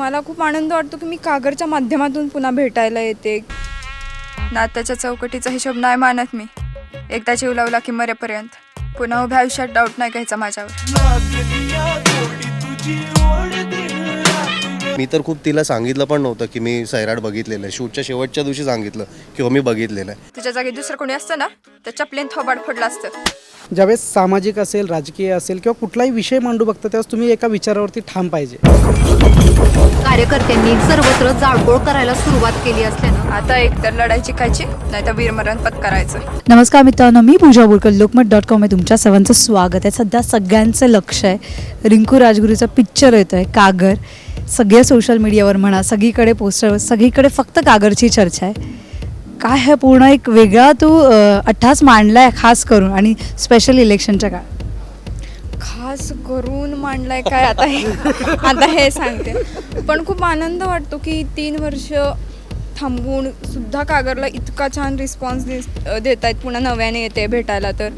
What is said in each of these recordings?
मला खूप आनंद वाटतो की मी कागरच्या माध्यमातून पुन्हा भेटायला येते. नात्याच्या चौकटीचा हिशोब नाही मानत मी. एकदा जीव लावला की मरेपर्यंत. पुन्हा उभ्या आयुष्यात डाऊट नाही घ्यायचा माझ्यावर. मी तर खूप तिला सांगितलं पण नव्हतं की मी सैराट बघितलेलं आहे. शूटच्या शेवटच्या दिवशी सांगितलं की हो मी बघितलेलं आहे. तुझ्या जागी दुसरं कोणी असतं ना तर चपलेन थोबाड फोडलं असतं. ज्यावेळेस सामाजिक असेल, राजकीय असेल किंवा कुठलाही विषय मांडू बघता त्यावेळेस तुम्ही एका विचारावरती ठाम पाहिजे. कार्यकर्त्यांनी सर्वत्र जाळपोळ करायला सुरुवात केली असल्यानं आता एक तर लढाई जिंकायची नाही तर वीरमरण पत्करायचं. नमस्कार मित्रांनो, मी पूजा बोरकर. लोकमत.com मध्ये तुमच्या सर्वांचं स्वागत आहे. सध्या सगळ्यांचं लक्ष आहे रिंकू राजगुरूचा पिक्चर येतो आहे कागर. सगळ्या सोशल मीडियावर म्हणा, सगळीकडे पोस्टरवर, सगळीकडे फक्त कागरची चर्चा आहे. काय आहे पूर्ण एक वेगळा तू अट्टास मांडला आहे खास करून आणि स्पेशल इलेक्शनच्या काळ. खास करून मांडलाय काय आता हे सांगते. पण खूप आनंद वाटतो की 3 वर्ष थांबून सुद्धा कागरला इतका छान रिस्पॉन्स देत आहेत. पुन्हा नव्याने येते भेटायला. तर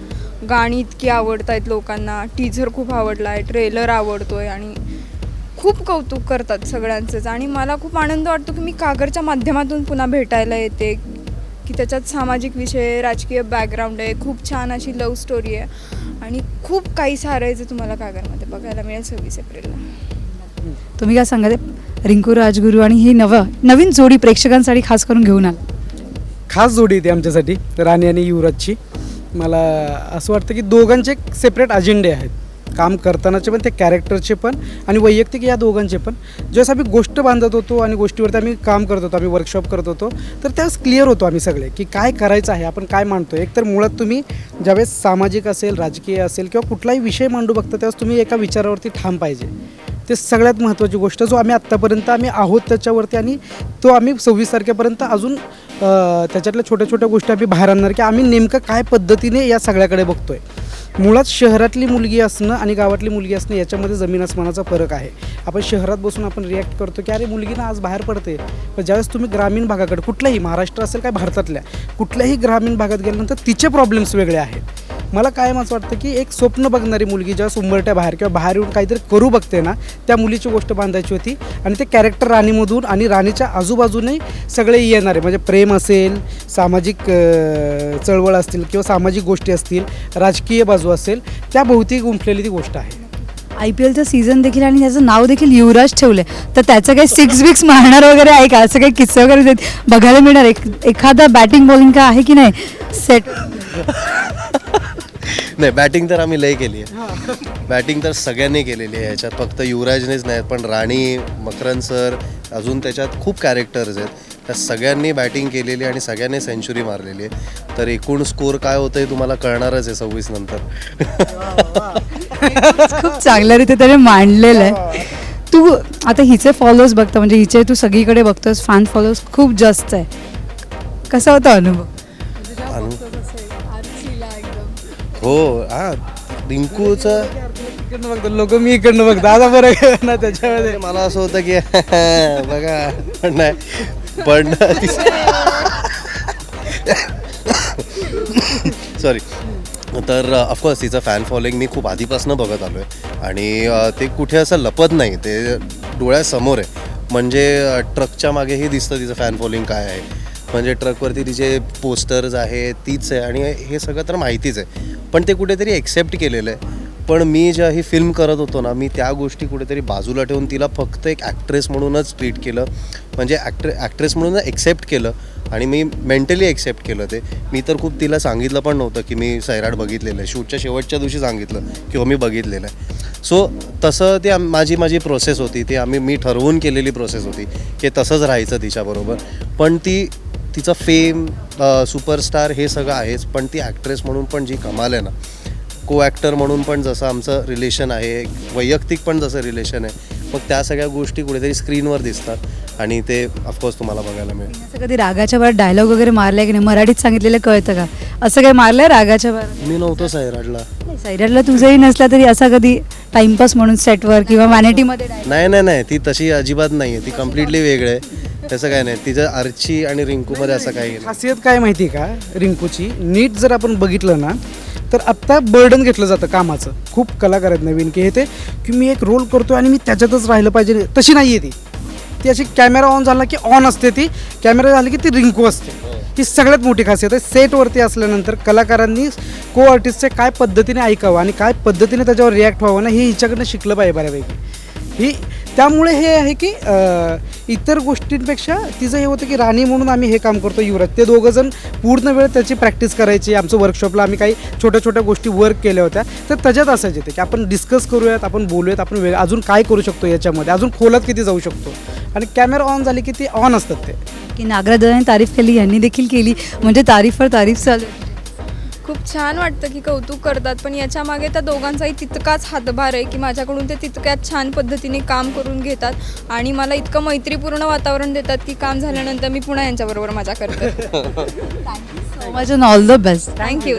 गाणी इतकी आवडत आहेत लोकांना. टीझर खूप आवडला आहे, ट्रेलर आवडतोय आणि खूप कौतुक करतात सगळ्यांचंच. आणि मला खूप आनंद वाटतो की मी कागरच्या माध्यमातून पुन्हा भेटायला येते. की त्याच्यात सामाजिक विषय, राजकीय बॅकग्राऊंड आहे, खूप छान अशी लव्ह स्टोरी आहे आणि खूप काही सारं आहे जे तुम्हाला कागरमध्ये बघायला मिळेल 26 एप्रिलला. तुम्ही काय सांगाल रिंकू राजगुरू आणि ही नवीन जोडी प्रेक्षकांसाठी खास करून घेऊन आला? खास जोडी येते आमच्यासाठी, राणी आणि युवराजची. मला असं वाटतं की दोघांचे एक सेपरेट अजेंडे आहेत, काम करतानाचे पण, ते कॅरेक्टरचे पण आणि वैयक्तिक या दोघांचे पण. ज्यावेळेस आम्ही गोष्ट बांधत होतो आणि गोष्टीवरती आम्ही काम करत होतो, आम्ही वर्कशॉप करत होतो, तर त्यावेळेस क्लिअर होतो आम्ही सगळे की काय करायचं आहे, आपण काय मांडतो. एक तर मुळात तुम्ही ज्यावेळेस सामाजिक असेल, राजकीय असेल किंवा कुठलाही विषय मांडू बघता त्यावेळेस तुम्ही एका विचारावरती ठाम पाहिजे. ते सगळ्यात महत्त्वाची गोष्ट, जो आम्ही आत्तापर्यंत आहोत त्याच्यावरती, आणि तो आम्ही 26 तारखेपर्यंत अजून त्याच्यातल्या छोट्या छोट्या गोष्टी आम्ही बाहेर आणणार की आम्ही नेमकं काय पद्धतीने या सगळ्याकडे बघतो आहे. मुळात शहरातली मुलगी असणं आणि गावातली मुलगी असणं याच्यामध्ये जमीन आसमानाचा फरक आहे. आपण शहरात बसून आपण रिॲक्ट करतो की अरे मुलगी ना आज बाहेर पडते, पण ज्यावेळेस तुम्ही ग्रामीण भागाकडे, कुठल्याही महाराष्ट्र असेल काय भारतातल्या कुठल्याही ग्रामीण भागात गेल्यानंतर तिचे प्रॉब्लेम्स वेगळे आहेत. मला कायम असं वाटतं की एक स्वप्न बघणारी मुलगी ज्यावेळेस उंबरट्या बाहेर किंवा बाहेर येऊन काहीतरी करू बघते ना, त्या मुलीची गोष्ट बांधायची होती. आणि ते कॅरेक्टर राणीमधून आणि राणीच्या आजूबाजूने सगळे येणारे, म्हणजे प्रेम असेल, सामाजिक चळवळ असतील किंवा सामाजिक गोष्टी असतील, राजकीय बाजू असेल, त्या भोवती गुंफलेली ती गोष्ट आहे. IPLचं सीझन देखील आणि त्याचं नाव देखील युवराज ठेवलं आहे. तर त्याचं काही 6 विक्स मारणार वगैरे आहे का? असं काही किस्से वगैरे बघायला मिळणार? एखादा बॅटिंग बॉलिंग का आहे की नाही सेट? नाही, बॅटिंग तर आम्ही लय केली आहे. बॅटिंग तर सगळ्यांनी केलेली आहे. याच्यात फक्त युवराजनेच नाहीत, पण राणी, मकरन सर, अजून त्याच्यात खूप कॅरेक्टर्स आहेत. त्या सगळ्यांनी बॅटिंग केलेली आणि सगळ्यांनी सेंचुरी मारलेली आहे. तर एकूण स्कोअर काय होतं हे तुम्हाला कळणारच आहे 26 नंतर. खूप चांगल्या रीती त्याने मांडलेलं आहे. तू आता हिचे फॉलोअर्स बघता, म्हणजे हिचे तू सगळीकडे बघतोस, फॅन फॉलोअर्स खूप जास्त आहे. कसा होता अनुभव? हो, हां, रिंकूचं इकडनं बघतो लोक, मी इकडनं बघतो. आता बरं ना त्याच्यामध्ये मला असं होतं की बघा, पण नाही, पण सॉरी. तर ऑफकोर्स तिचं फॅन फॉलोईंग मी खूप आधीपासून बघत आलो आहे आणि ते कुठे असं लपत नाही, ते डोळ्यासमोर आहे. म्हणजे ट्रकच्या मागेही दिसतं तिचं फॅन फॉलोईंग काय आहे. म्हणजे ट्रकवरती तिचे पोस्टर्स आहेत, तीच आहे आणि हे सगळं तर माहितीच आहे. पण ते कुठेतरी एक्सेप्ट केलेलं आहे. पण मी ज्या ही फिल्म करत होतो ना, मी त्या गोष्टी कुठेतरी बाजूला ठेवून तिला फक्त एक ॲक्ट्रेस म्हणूनच ट्रीट केलं. म्हणजे ॲक्ट्रेस म्हणून एक्सेप्ट केलं आणि मी मेंटली एक्सेप्ट केलं ते. मी तर खूप तिला सांगितलं पण नव्हतं की मी सैराट बघितलेलं आहे. शूटच्या शेवटच्या दिवशी सांगितलं की हो मी बघितलेलं आहे. सो तसं ते माझी प्रोसेस होती. ती मी ठरवून केलेली प्रोसेस होती की तसंच राहायचं तिच्याबरोबर. पण तिचं फेम, सुपरस्टार हे सगळं आहेच, पण ती ॲक्ट्रेस म्हणून पण जी कमाल आहे ना, को ॲक्टर म्हणून पण जसं आमचं रिलेशन आहे, वैयक्तिक पण जसं रिलेशन आहे, मग त्या सगळ्या गोष्टी कुठेतरी स्क्रीनवर दिसतात आणि ते ऑफकोर्स तुम्हाला बघायला मिळेल. असं कधी रागाच्या वर डायलॉग वगैरे मारलाय की नाही? मराठीत सांगितलेलं कळतं का? असं काही मारलंय रागाच्या वर? मी नव्हतो सैराटला. सैराटला तुझंही नसला तरी असा कधी टाइमपास म्हणून सेटवर किंवा वॅनिटीमध्ये? नाही, ती तशी अजिबात नाही आहे. ती कम्प्लिटली वेगळं आहे. तसं काय नाही. तिचं आर्ची आणि रिंकूमध्ये असं काही नाही. खासियत काय माहिती का रिंकूची? नीट जर आपण बघितलं ना, तर आत्ता बर्डन घेतलं जातं कामाचं. खूप कलाकार आहेत नवीन की हे ते की मी एक रोल करतो आणि मी त्याच्यातच राहिलं पाहिजे, तशी नाही आहे ती. ती अशी कॅमेरा ऑन झाला की ऑन असते, ती कॅमेरा झाली की ती रिंकू असते. ही सगळ्यात मोठी खासियत आहे. सेटवरती असल्यानंतर कलाकारांनी को आर्टिस्टचे काय पद्धतीने ऐकावं आणि काय पद्धतीने त्याच्यावर रिॲक्ट व्हावं ना, हे हिच्याकडनं शिकलं पाहिजे बऱ्यापैकी. ही त्यामुळे हे आहे की इतर गोष्टींपेक्षा तिचं हे होतं की राणी म्हणून आम्ही हे काम करतो युवराज, ते दोघंजण पूर्ण वेळ त्याची प्रॅक्टिस करायची. आमचं वर्कशॉपला आम्ही काही छोट्या छोट्या गोष्टी वर्क केल्या होत्या, तर त्याच्यात असायचे ते की आपण डिस्कस करूयात, आपण बोलूयात, आपण अजून काय करू शकतो याच्यामध्ये, अजून खोलात किती जाऊ शकतो. आणि कॅमेरा ऑन झाली की ती ऑन असतात ते. की नागरादाने तारीफ केली, यांनी देखील केली, म्हणजे तारीफवर तारीफ चालू आहे. खूप छान वाटतं की कौतुक करतात, पण याच्या मागे त्या दोघांचाही तितकाच हातभार आहे की माझ्याकडून ते तितक्याच छान पद्धतीने काम करून घेतात आणि मला इतकं मैत्रीपूर्ण वातावरण देतात की काम झाल्यानंतर मी पुन्हा यांच्याबरोबर मजा करते. So much and all the best. Thank you.